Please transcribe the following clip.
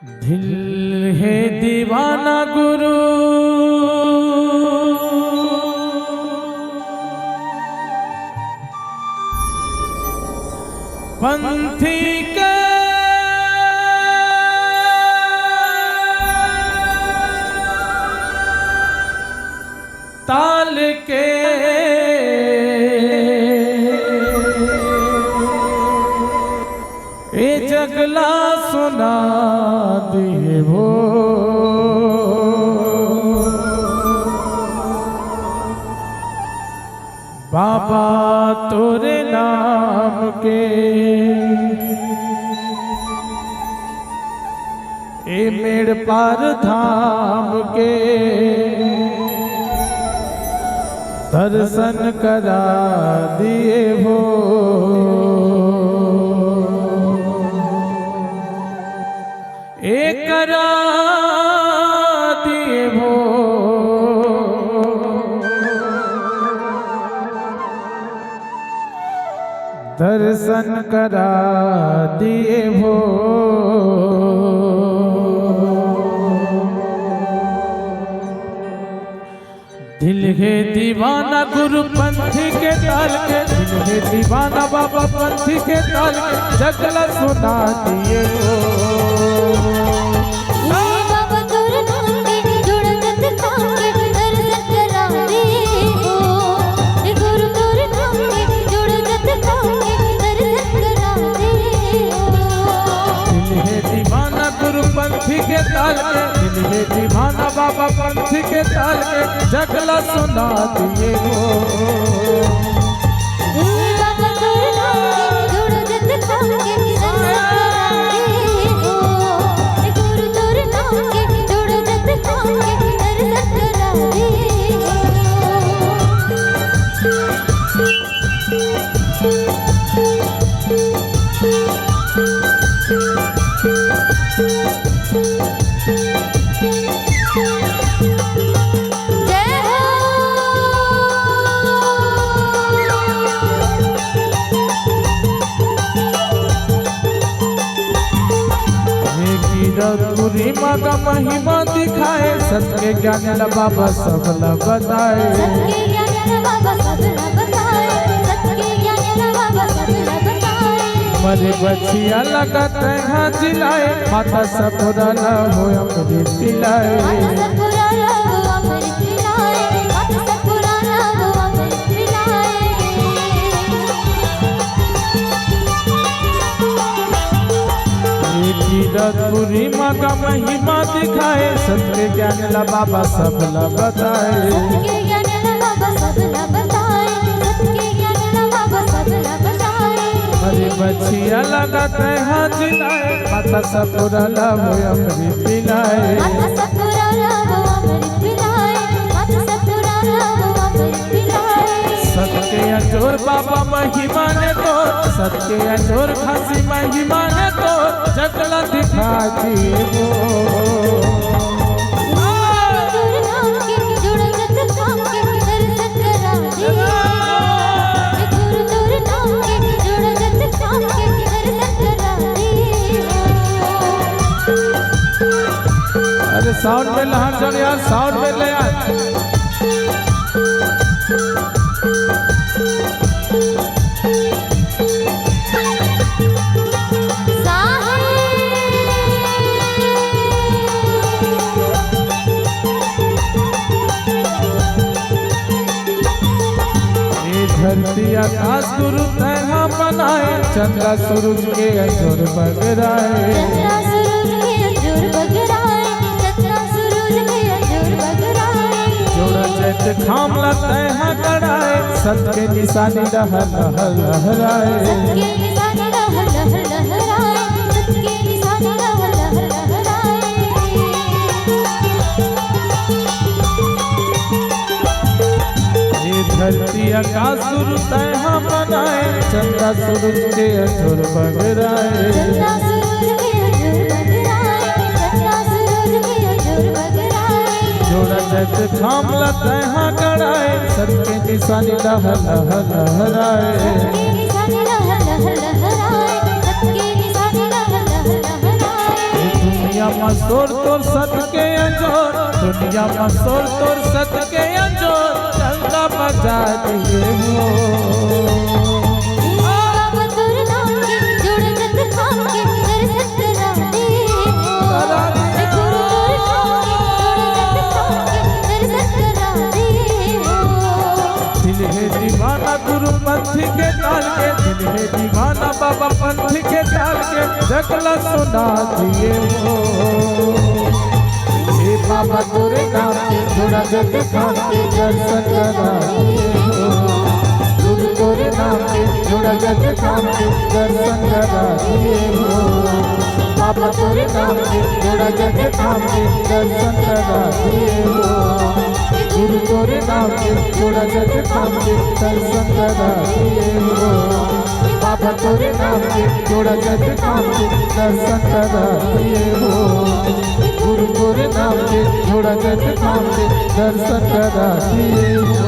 दिल है दीवाना गुरु पंथी का ताल के ए जगला सुना दिए वो बाबा तोरे नाम के ए मेड़ पार धाम के दर्शन करा दिए हो एक करा दिए हो दर्शन करा दिए हो दिल है दीवाना गुरु पंथी के ताल के दिल है दीवाना बाबा पंथी के ताल के जगला सुना दिए हो बाबा तोरे नाम के जुड़त काम के दर्शन करा दिए हो गुरु तोरे नाम के जुड़त काम के दर्शन करा दिए हो दिल है दीवाना गुरु पंथी के ताल के दिल है दीवाना बाबा पंथी के ताल के जगला सुना दिए हो बाबा तोरे नाम के जुड़त काम के दर्शन करा दिए हो गुरु तोरे नाम के जुड़त काम के दर्शन करा दिए हो पूरी माँ का महिमा दिखाए सत्य ज्ञान ला बाबा सबला बताए सत्य ज्ञान बाबा सबला बताए सत्य ज्ञान बाबा सबला बताए मरे बचिया लगाते हैं जिलाए माता सपुरा ला हो अमृत पिलाए माता सपुरा ला हो अमृत पिलाए माता सपुरा ला हो अमृत पिलाए पूरी माँ का महिमा दिखाए सत्य ज्ञान ला बाबा सबला बताए सत्य ज्ञान बाबा सबला बताए सत्य ज्ञान बाबा सबला बताए अरे बचिया लगाते हैं जिलाए माता सपुरा ला हो अमृत पिलाए माता सपुरा ला हो अमृत पिलाए माता सपुरा ला हो अमृत पिलाए सत्य अजोर बाबा महिमा ने तो सत्य अजोर खासी महिमा ने तो जगला दिखा दिए वो गुरु नाम के जुड़त काम के दर्शन करा दिए गुरु तोरे नाम के जुड़त काम के दर्शन करा दिए अरे साउंड में लहर चढ़ यार साउंड में ले यार धरती आकाश गुरु तैहा बनाए चंद्रा सूरज के अजोर बगराए चंद्रा सूरज के अजोर बगराए चंद्रा सूरज के अजोर बगराए जोड़ा चैत खामला तैहा कड़ाए सत्य निशानी लह लह लहराए सत्य निशानी लह लह लहराए सत्य निशानी लह लह लहराए धरती आकाश गुरु तैहा बनाए चंद्रा सूरज के अजोर बगराए चंद्रा सूरज के अजोर बगराए चंद्रा सूरज के अजोर बगराए जोड़ा चैत खामला तैहा कड़ाए सत्य निशानी लह लह लहराए सत्य निशानी लह लह लहराए सत्य निशानी लह लह लहराए में सोर तोर सत के अंजोर, दुनिया में सोर तोर सत के अंजोर, चंदा बजा दिए हो। बाबा तोर नाम के जोड़ जग थाम के दर्शन करा दे हो। गुरु तोर नाम के जोड़ जग थाम के दर्शन करा दे हो। दिल है दीवाना गुरु पंथ के ताल के, दिल है दीवाना बाबा पंथ के ताल के, जगला सुना दिए हो। हे बाबा तोरे नाम के जोड़ा जग थाम के दर्शन करा दिए हो। गुरु तोरे नाम के जोड़ा जग थाम के दर्शन करा दिए हो। बाबा तोरे नाम के जोड़ा जग थाम के दर्शन करा दिए हो। गुरु तोरे नाम के जोड़ा जग थाम के दर्शन करा दिए हो। बाबा तोरे नाम के जोड़ा जग थाम के दर्शन करा दिए हो। गुरु तोरे नाम के जोड़ा जग थाम के दर्शन करा दिए हो।